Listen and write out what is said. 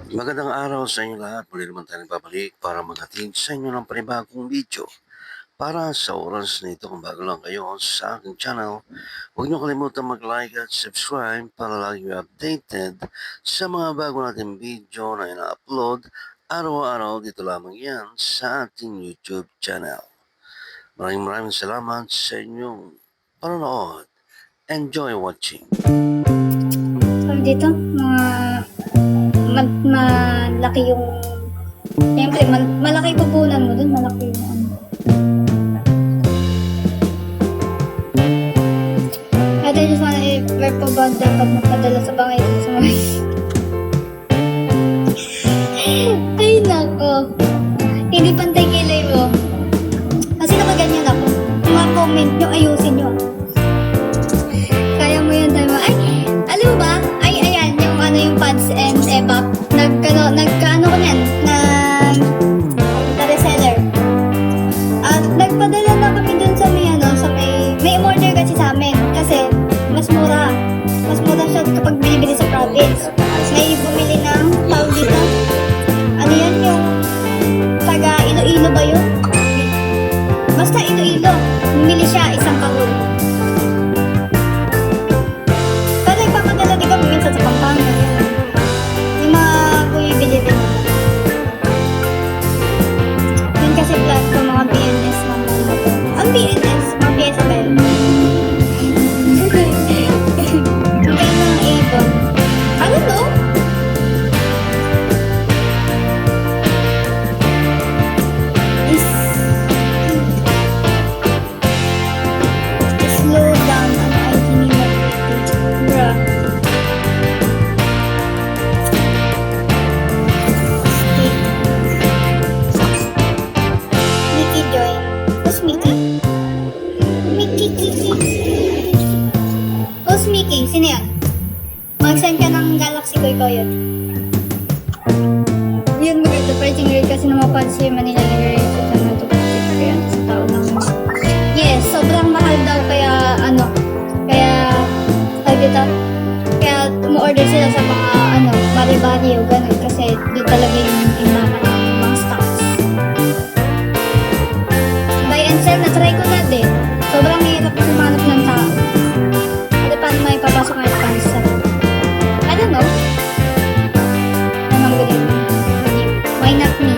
Magandang araw sa inyo lahat. Muli naman tayo nagbabalik para maghatid sa inyo ng panibagong video. Para sa oras na ito, kung bago lang kayo sa aking channel, huwag niyo kalimutan mag-like at subscribe para lagi kayo updated sa mga bago nating video na ina-upload araw-araw dito lamang yan sa ating YouTube channel. Maraming salamat sa inyong panonood. Enjoy watching. Sabi dito, malaki yung, siyempre, malaki pupunan mo dun, malaki yung ano. I just wanna if po ba dapat magpadala sa bangay ko sa mga ay nako, hindi pantay kilay mo. Kasi naman ganyan ako, mga comment nyo, ayusin nyo. Kaya mo yan tayo. Ay, alam mo ba? Ay, ayan, yung ano yung pads and evap. Nagkaano ko yan, reseller. At nagpadala na kami dun sa may order kasi sa amin. Kasi, mas mura. Mas mura siya kapag binibili sa province. May bumili ng tawag dito. Ano yan, yung taga Iloilo ba yun? Basta Iloilo. Bumili siya isang kahon. Pero nagpapadala din kami minsan sa Pampanga. Yung mga bumibili din. Yun kasi platform mga PNS mga motor. Ang PNS, mga PNS ba yun? Kaya ng Avon. Ano to? Slow down ang ID ni Marquette. Bruh. Mickey Joy. Who's Mickey? Who's Mickey? Sino yan? Mag-send ka ng Galaxy ko ikaw yun. Yun maganda pricing rate kasi naman si Manila Library sa channel to yan sa tao ng yes, sobrang mahal daw kaya dito kaya umu-order sila sa mga bari-bari o ganun kasi doon talaga yung timbangan ng mga stocks. Buy and sell, na-try ko na din. Sobrang hirap sumanap ng tao. Kasi paano may papasok na yung sa I don't know. Anong galing? Why not me?